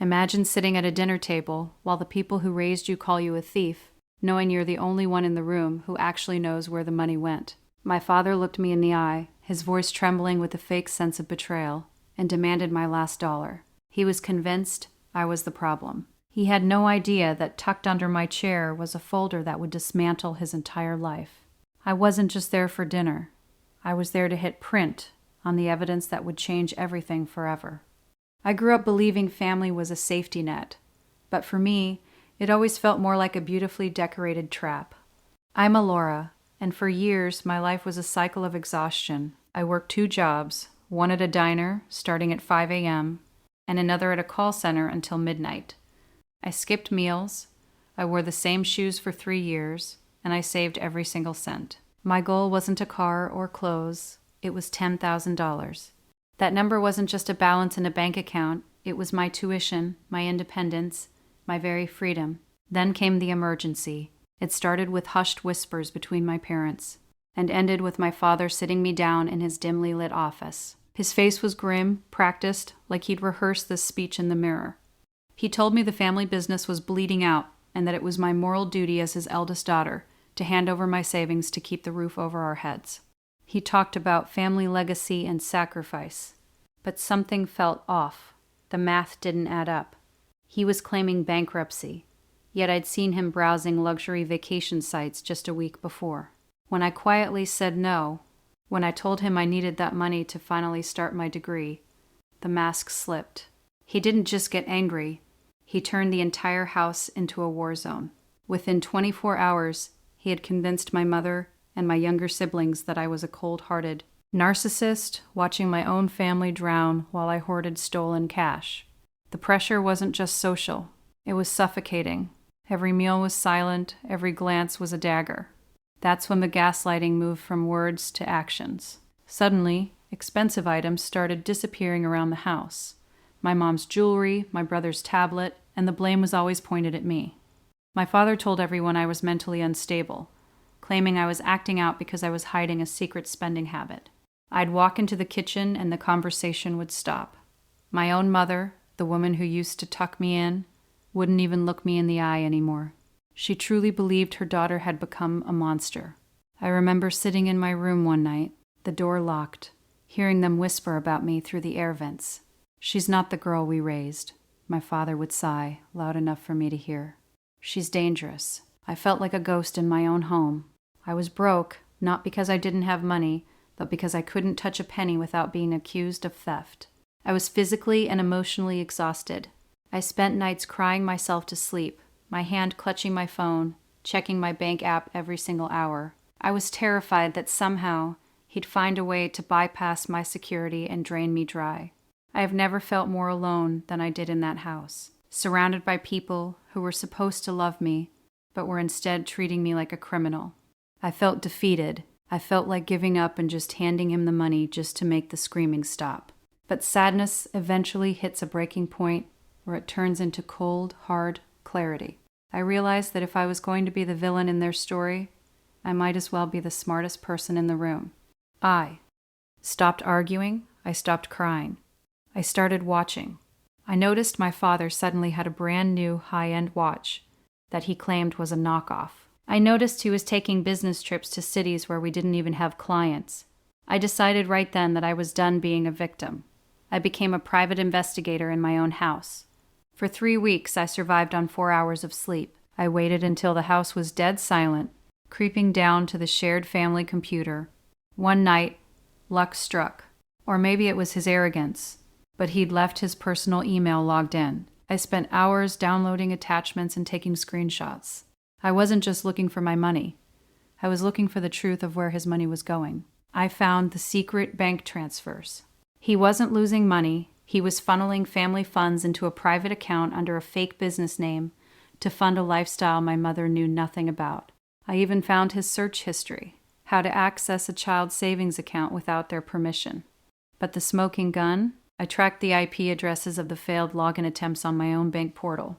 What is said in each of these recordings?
Imagine sitting at a dinner table while the people who raised you call you a thief, knowing you're the only one in the room who actually knows where the money went. My father looked me in the eye, his voice trembling with a fake sense of betrayal, and demanded my last dollar. He was convinced I was the problem. He had no idea that tucked under my chair was a folder that would dismantle his entire life. I wasn't just there for dinner. I was there to hit print on the evidence that would change everything forever. I grew up believing family was a safety net, but for me, it always felt more like a beautifully decorated trap. I'm a Laura, and for years my life was a cycle of exhaustion. I worked 2 jobs, one at a diner, starting at 5 a.m., and another at a call center until midnight. I skipped meals, I wore the same shoes for 3 years, and I saved every single cent. My goal wasn't a car or clothes, it was $10,000. That number wasn't just a balance in a bank account, it was my tuition, my independence, my very freedom. Then came the emergency. It started with hushed whispers between my parents, and ended with my father sitting me down in his dimly lit office. His face was grim, practiced, like he'd rehearsed this speech in the mirror. He told me the family business was bleeding out, and that it was my moral duty as his eldest daughter to hand over my savings to keep the roof over our heads. He talked about family legacy and sacrifice, but something felt off. The math didn't add up. He was claiming bankruptcy, yet I'd seen him browsing luxury vacation sites just a week before. When I quietly said no, when I told him I needed that money to finally start my degree, the mask slipped. He didn't just get angry, he turned the entire house into a war zone. Within 24 hours, he had convinced my mother and my younger siblings that I was a cold-hearted narcissist watching my own family drown while I hoarded stolen cash. The pressure wasn't just social, it was suffocating. Every meal was silent, every glance was a dagger. That's when the gaslighting moved from words to actions. Suddenly, expensive items started disappearing around the house. My mom's jewelry, my brother's tablet, and the blame was always pointed at me. My father told everyone I was mentally unstable, claiming I was acting out because I was hiding a secret spending habit. I'd walk into the kitchen and the conversation would stop. My own mother, the woman who used to tuck me in, wouldn't even look me in the eye anymore. She truly believed her daughter had become a monster. I remember sitting in my room one night, the door locked, hearing them whisper about me through the air vents. "She's not the girl we raised," my father would sigh, loud enough for me to hear. "She's dangerous." I felt like a ghost in my own home. I was broke, not because I didn't have money, but because I couldn't touch a penny without being accused of theft. I was physically and emotionally exhausted. I spent nights crying myself to sleep, my hand clutching my phone, checking my bank app every single hour. I was terrified that somehow he'd find a way to bypass my security and drain me dry. I have never felt more alone than I did in that house, surrounded by people who were supposed to love me, but were instead treating me like a criminal. I felt defeated. I felt like giving up and just handing him the money just to make the screaming stop. But sadness eventually hits a breaking point where it turns into cold, hard clarity. I realized that if I was going to be the villain in their story, I might as well be the smartest person in the room. I stopped arguing. I stopped crying. I started watching. I noticed my father suddenly had a brand new high-end watch that he claimed was a knockoff. I noticed he was taking business trips to cities where we didn't even have clients. I decided right then that I was done being a victim. I became a private investigator in my own house. For 3 weeks, I survived on 4 hours of sleep. I waited until the house was dead silent, creeping down to the shared family computer. One night, luck struck. Or maybe it was his arrogance, but he'd left his personal email logged in. I spent hours downloading attachments and taking screenshots. I wasn't just looking for my money. I was looking for the truth of where his money was going. I found the secret bank transfers. He wasn't losing money. He was funneling family funds into a private account under a fake business name to fund a lifestyle my mother knew nothing about. I even found his search history, how to access a child's savings account without their permission. But the smoking gun? I tracked the IP addresses of the failed login attempts on my own bank portal.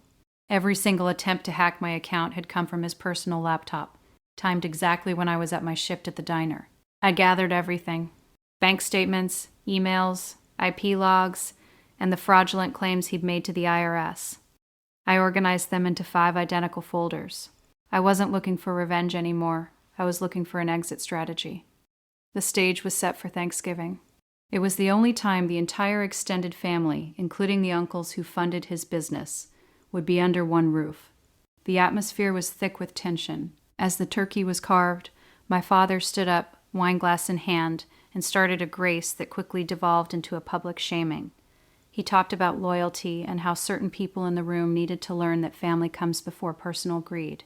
Every single attempt to hack my account had come from his personal laptop, timed exactly when I was at my shift at the diner. I gathered everything: bank statements, emails, IP logs, and the fraudulent claims he'd made to the IRS. I organized them into 5 identical folders. I wasn't looking for revenge anymore. I was looking for an exit strategy. The stage was set for Thanksgiving. It was the only time the entire extended family, including the uncles who funded his business, would be under one roof. The atmosphere was thick with tension. As the turkey was carved, my father stood up, wineglass in hand, and started a grace that quickly devolved into a public shaming. He talked about loyalty and how certain people in the room needed to learn that family comes before personal greed.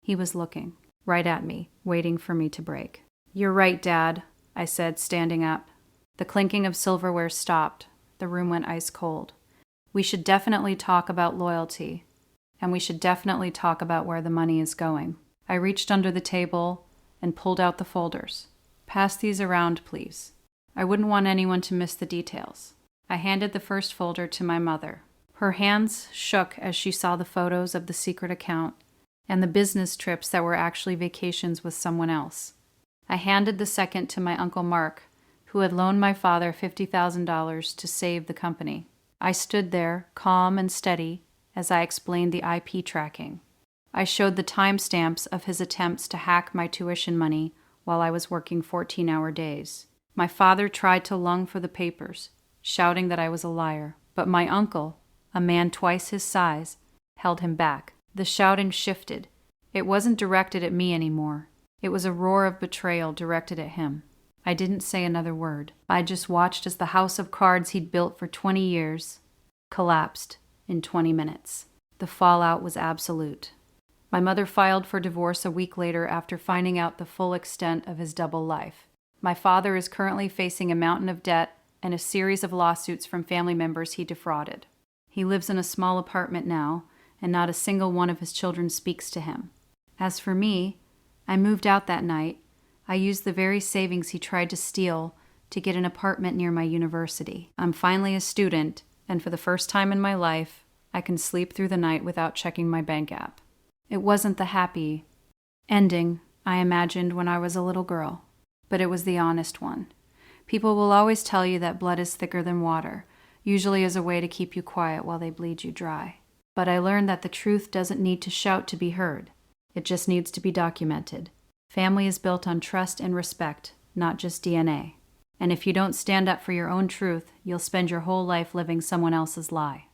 He was looking right at me, waiting for me to break. "You're right, Dad," I said, standing up. The clinking of silverware stopped. The room went ice cold. "We should definitely talk about loyalty, and we should definitely talk about where the money is going." I reached under the table and pulled out the folders. "Pass these around, please. I wouldn't want anyone to miss the details." I handed the first folder to my mother. Her hands shook as she saw the photos of the secret account and the business trips that were actually vacations with someone else. I handed the second to my Uncle Mark, who had loaned my father $50,000 to save the company. I stood there, calm and steady, as I explained the IP tracking. I showed the timestamps of his attempts to hack my tuition money while I was working 14-hour days. My father tried to lung for the papers, shouting that I was a liar, but my uncle, a man twice his size, held him back. The shouting shifted. It wasn't directed at me anymore. It was a roar of betrayal directed at him. I didn't say another word. I just watched as the house of cards he'd built for 20 years collapsed in 20 minutes. The fallout was absolute. My mother filed for divorce a week later after finding out the full extent of his double life. My father is currently facing a mountain of debt and a series of lawsuits from family members he defrauded. He lives in a small apartment now, and not a single one of his children speaks to him. As for me, I moved out that night. I used the very savings he tried to steal to get an apartment near my university. I'm finally a student, and for the first time in my life, I can sleep through the night without checking my bank app. It wasn't the happy ending I imagined when I was a little girl, but it was the honest one. People will always tell you that blood is thicker than water, usually as a way to keep you quiet while they bleed you dry. But I learned that the truth doesn't need to shout to be heard. It just needs to be documented. Family is built on trust and respect, not just DNA. And if you don't stand up for your own truth, you'll spend your whole life living someone else's lie.